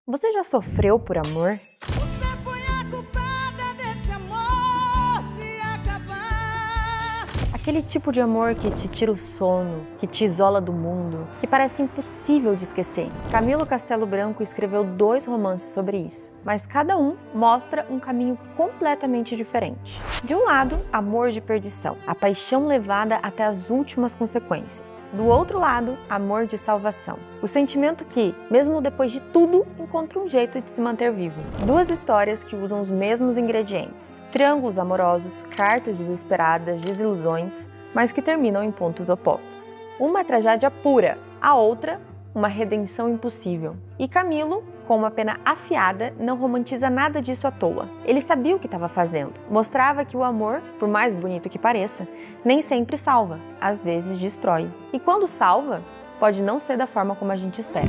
Você já sofreu por amor? Você foi a culpada desse amor se acabar. Aquele tipo de amor que te tira o sono, que te isola do mundo, que parece impossível de esquecer. Camilo Castelo Branco escreveu 2 romances sobre isso, mas cada um mostra um caminho completamente diferente. De um lado, amor de perdição, a paixão levada até as últimas consequências. Do outro lado, amor de salvação, o sentimento que, mesmo depois de tudo, encontra um jeito de se manter vivo. 2 histórias que usam os mesmos ingredientes: triângulos amorosos, cartas desesperadas, desilusões, mas que terminam em pontos opostos. Uma é tragédia pura, a outra, uma redenção impossível. E Camilo, com uma pena afiada, não romantiza nada disso à toa. Ele sabia o que estava fazendo. Mostrava que o amor, por mais bonito que pareça, nem sempre salva, às vezes destrói. E quando salva, pode não ser da forma como a gente espera.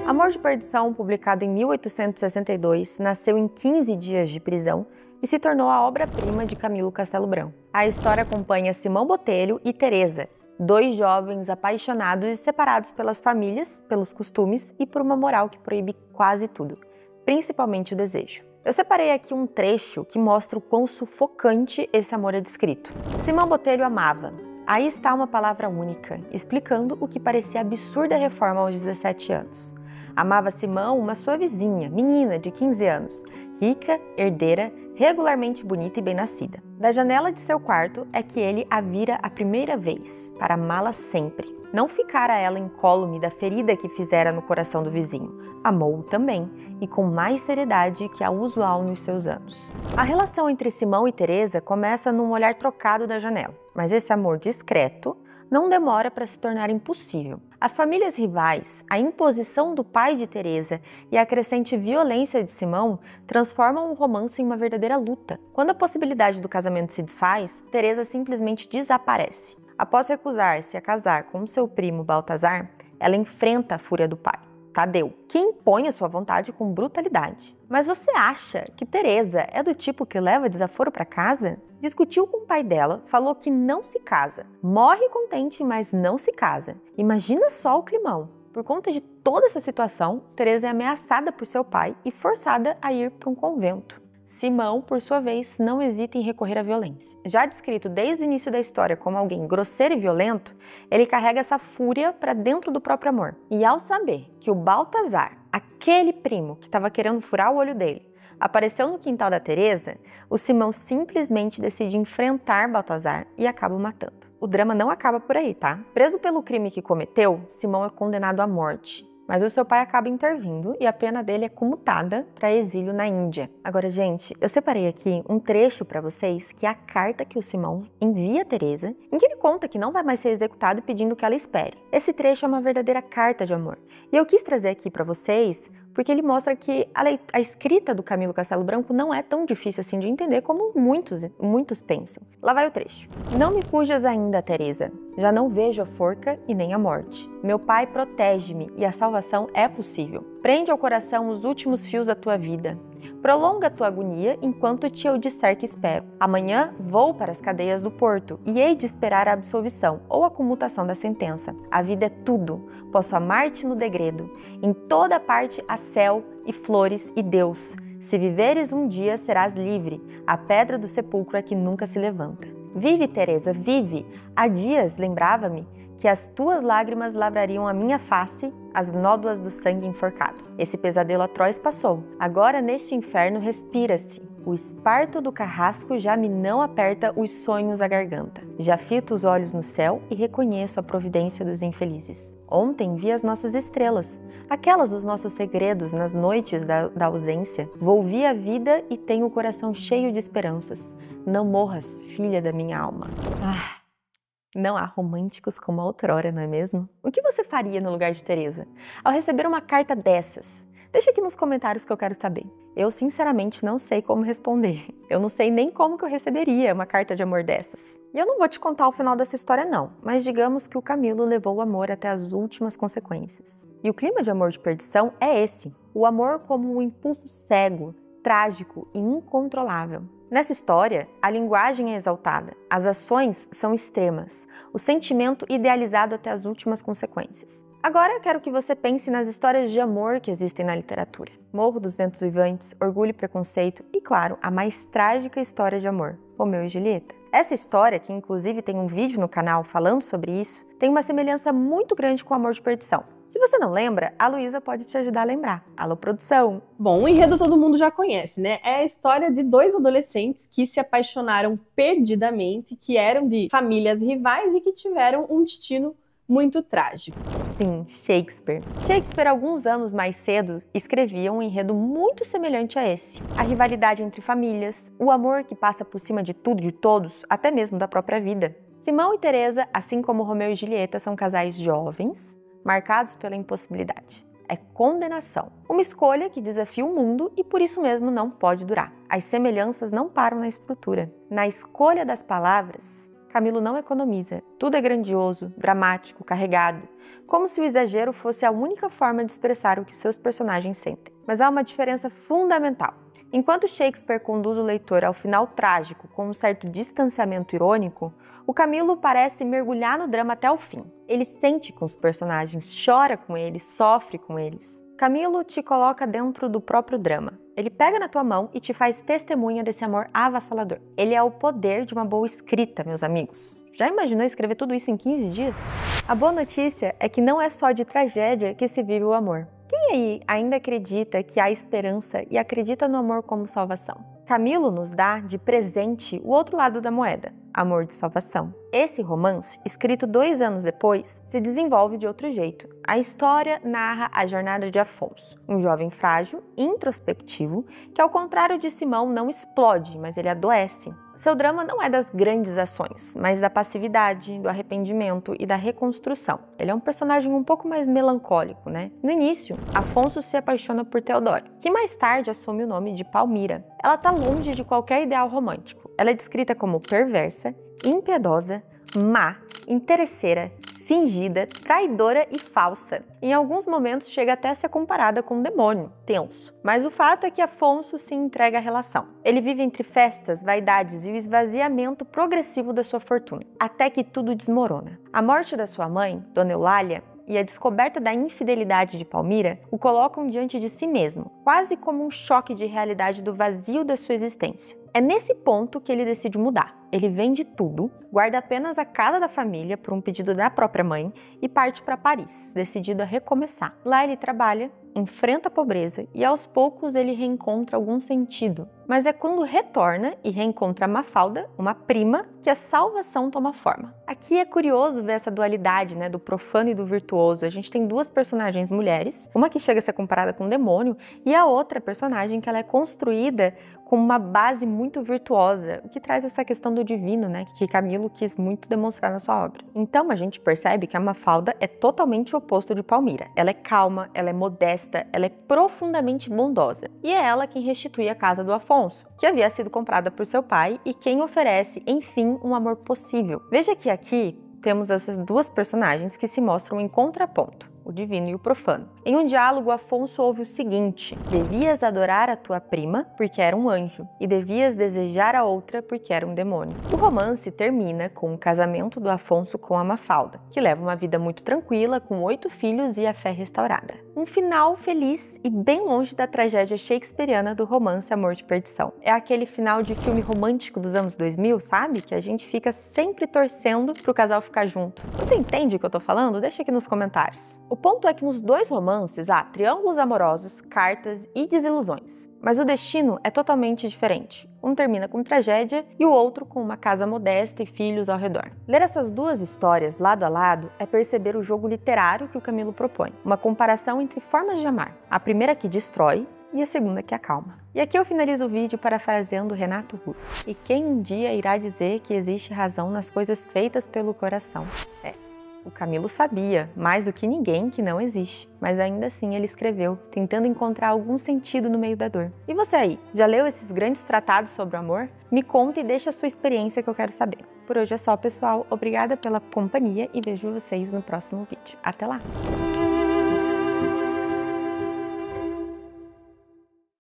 Amor de Perdição, publicado em 1862, nasceu em 15 dias de prisão e se tornou a obra-prima de Camilo Castelo Branco. A história acompanha Simão Botelho e Teresa, 2 jovens apaixonados e separados pelas famílias, pelos costumes e por uma moral que proíbe quase tudo, principalmente o desejo. Eu separei aqui um trecho que mostra o quão sufocante esse amor é descrito. Simão Botelho amava. Aí está uma palavra única, explicando o que parecia absurda reforma aos 17 anos. Amava Simão, uma sua vizinha, menina de 15 anos, rica, herdeira, regularmente bonita e bem-nascida. Da janela de seu quarto é que ele a vira a primeira vez, para amá-la sempre. Não ficara ela incólume da ferida que fizera no coração do vizinho. Amou-o também, e com mais seriedade que a usual nos seus anos. A relação entre Simão e Teresa começa num olhar trocado da janela, mas esse amor discreto não demora para se tornar impossível. As famílias rivais, a imposição do pai de Teresa e a crescente violência de Simão transformam o romance em uma verdadeira luta. Quando a possibilidade do casamento se desfaz, Teresa simplesmente desaparece. Após recusar-se a casar com seu primo Baltazar, ela enfrenta a fúria do pai, Tadeu, que impõe a sua vontade com brutalidade. Mas você acha que Teresa é do tipo que leva desaforo para casa? Discutiu com o pai dela, falou que não se casa. Morre contente, mas não se casa. Imagina só o climão. Por conta de toda essa situação, Teresa é ameaçada por seu pai e forçada a ir para um convento. Simão, por sua vez, não hesita em recorrer à violência. Já descrito desde o início da história como alguém grosseiro e violento, ele carrega essa fúria para dentro do próprio amor. E ao saber que o Baltazar, aquele primo que estava querendo furar o olho dele, apareceu no quintal da Teresa, o Simão simplesmente decide enfrentar Baltazar e acaba o matando. O drama não acaba por aí, tá? Preso pelo crime que cometeu, Simão é condenado à morte. Mas o seu pai acaba intervindo e a pena dele é comutada para exílio na Índia. Agora, gente, eu separei aqui um trecho para vocês que é a carta que o Simão envia a Teresa, em que ele conta que não vai mais ser executado pedindo que ela espere. Esse trecho é uma verdadeira carta de amor. E eu quis trazer aqui para vocês porque ele mostra que a escrita do Camilo Castelo Branco não é tão difícil assim de entender como muitos pensam. Lá vai o trecho. Não me fujas ainda, Teresa. Já não vejo a forca e nem a morte. Meu pai protege-me e a salvação é possível. Prende ao coração os últimos fios da tua vida. Prolonga a tua agonia enquanto te eu disser que espero. Amanhã vou para as cadeias do porto e hei de esperar a absolvição ou a comutação da sentença. A vida é tudo. Posso amar-te no degredo. Em toda parte há céu e flores e Deus. Se viveres um dia, serás livre. A pedra do sepulcro é que nunca se levanta. Vive, Teresa, vive! Há dias lembrava-me que as tuas lágrimas lavrariam a minha face, as nódoas do sangue enforcado. Esse pesadelo atroz passou. Agora neste inferno respira-se. O esparto do carrasco já me não aperta os sonhos à garganta. Já fito os olhos no céu e reconheço a providência dos infelizes. Ontem vi as nossas estrelas, aquelas dos nossos segredos nas noites da ausência. Volvi a vida e tenho o coração cheio de esperanças. Não morras, filha da minha alma. Não há românticos como a outrora, não é mesmo? O que você faria no lugar de Teresa ao receber uma carta dessas? Deixa aqui nos comentários que eu quero saber. Eu, sinceramente, não sei como responder. Eu não sei nem como que eu receberia uma carta de amor dessas. E eu não vou te contar o final dessa história não, mas digamos que o Camilo levou o amor até as últimas consequências. E o clima de Amor de Perdição é esse. O amor como um impulso cego, trágico e incontrolável. Nessa história, a linguagem é exaltada, as ações são extremas, o sentimento idealizado até as últimas consequências. Agora eu quero que você pense nas histórias de amor que existem na literatura. Morro dos Ventos Vivantes, Orgulho e Preconceito e, claro, a mais trágica história de amor, Romeu e Julieta. Essa história, que inclusive tem um vídeo no canal falando sobre isso, tem uma semelhança muito grande com o Amor de Perdição. Se você não lembra, a Luísa pode te ajudar a lembrar. Alô, produção! Bom, o enredo todo mundo já conhece, né? É a história de dois adolescentes que se apaixonaram perdidamente, que eram de famílias rivais e que tiveram um destino muito trágico. Sim, Shakespeare. Shakespeare, alguns anos mais cedo, escrevia um enredo muito semelhante a esse. A rivalidade entre famílias, o amor que passa por cima de tudo e de todos, até mesmo da própria vida. Simão e Teresa, assim como Romeu e Julieta, são casais jovens, marcados pela impossibilidade. É condenação. Uma escolha que desafia o mundo e por isso mesmo não pode durar. As semelhanças não param na estrutura. Na escolha das palavras, Camilo não economiza. Tudo é grandioso, dramático, carregado, como se o exagero fosse a única forma de expressar o que seus personagens sentem. Mas há uma diferença fundamental. Enquanto Shakespeare conduz o leitor ao final trágico com um certo distanciamento irônico, o Camilo parece mergulhar no drama até o fim. Ele sente com os personagens, chora com eles, sofre com eles. Camilo te coloca dentro do próprio drama. Ele pega na tua mão e te faz testemunha desse amor avassalador. Ele é o poder de uma boa escrita, meus amigos. Já imaginou escrever tudo isso em 15 dias? A boa notícia é que não é só de tragédia que se vive o amor. Quem aí ainda acredita que há esperança e acredita no amor como salvação? Camilo nos dá de presente o outro lado da moeda, amor de salvação. Esse romance, escrito 2 anos depois, se desenvolve de outro jeito. A história narra a jornada de Afonso, um jovem frágil, introspectivo, que ao contrário de Simão não explode, mas ele adoece. Seu drama não é das grandes ações, mas da passividade, do arrependimento e da reconstrução. Ele é um personagem um pouco mais melancólico, né? No início, Afonso se apaixona por Teodora, que mais tarde assume o nome de Palmira. Ela está longe de qualquer ideal romântico. Ela é descrita como perversa, impiedosa, má, interesseira, fingida, traidora e falsa. Em alguns momentos chega até a ser comparada com um demônio, tenso. Mas o fato é que Afonso se entrega à relação. Ele vive entre festas, vaidades e o esvaziamento progressivo da sua fortuna, até que tudo desmorona. A morte da sua mãe, Dona Eulália, e a descoberta da infidelidade de Palmira o colocam diante de si mesmo, quase como um choque de realidade do vazio da sua existência. É nesse ponto que ele decide mudar. Ele vende tudo, guarda apenas a casa da família por um pedido da própria mãe e parte para Paris, decidido a recomeçar. Lá ele trabalha, enfrenta a pobreza e aos poucos ele reencontra algum sentido. Mas é quando retorna e reencontra Mafalda, uma prima, que a salvação toma forma. Aqui é curioso ver essa dualidade, né, do profano e do virtuoso. A gente tem 2 personagens mulheres, uma que chega a ser comparada com um demônio e a outra personagem que ela é construída com uma base muito virtuosa, o que traz essa questão do divino, né, que Camilo quis muito demonstrar na sua obra. Então a gente percebe que a Mafalda é totalmente o oposto de Palmira. Ela é calma, ela é modesta, ela é profundamente bondosa. E é ela quem restitui a casa do Afonso, que havia sido comprada por seu pai e quem oferece, enfim, um amor possível. Veja que aqui temos essas 2 personagens que se mostram em contraponto, o divino e o profano. Em um diálogo, Afonso ouve o seguinte: devias adorar a tua prima porque era um anjo e devias desejar a outra porque era um demônio. O romance termina com o casamento do Afonso com a Mafalda, que leva uma vida muito tranquila, com 8 filhos e a fé restaurada. Um final feliz e bem longe da tragédia shakespeariana do romance Amor de Perdição. É aquele final de filme romântico dos anos 2000, sabe? Que a gente fica sempre torcendo pro casal ficar junto. Você entende o que eu tô falando? Deixa aqui nos comentários. O ponto é que nos 2 romances há triângulos amorosos, cartas e desilusões, mas o destino é totalmente diferente. Um termina com tragédia e o outro com uma casa modesta e filhos ao redor. Ler essas 2 histórias lado a lado é perceber o jogo literário que o Camilo propõe, uma comparação entre formas de amar, a primeira que destrói e a segunda que acalma. E aqui eu finalizo o vídeo parafraseando Renato Russo. E quem um dia irá dizer que existe razão nas coisas feitas pelo coração? O Camilo sabia, mais do que ninguém, que não existe, mas ainda assim ele escreveu, tentando encontrar algum sentido no meio da dor. E você aí, já leu esses grandes tratados sobre o amor? Me conta e deixa a sua experiência que eu quero saber. Por hoje é só, pessoal. Obrigada pela companhia e vejo vocês no próximo vídeo. Até lá!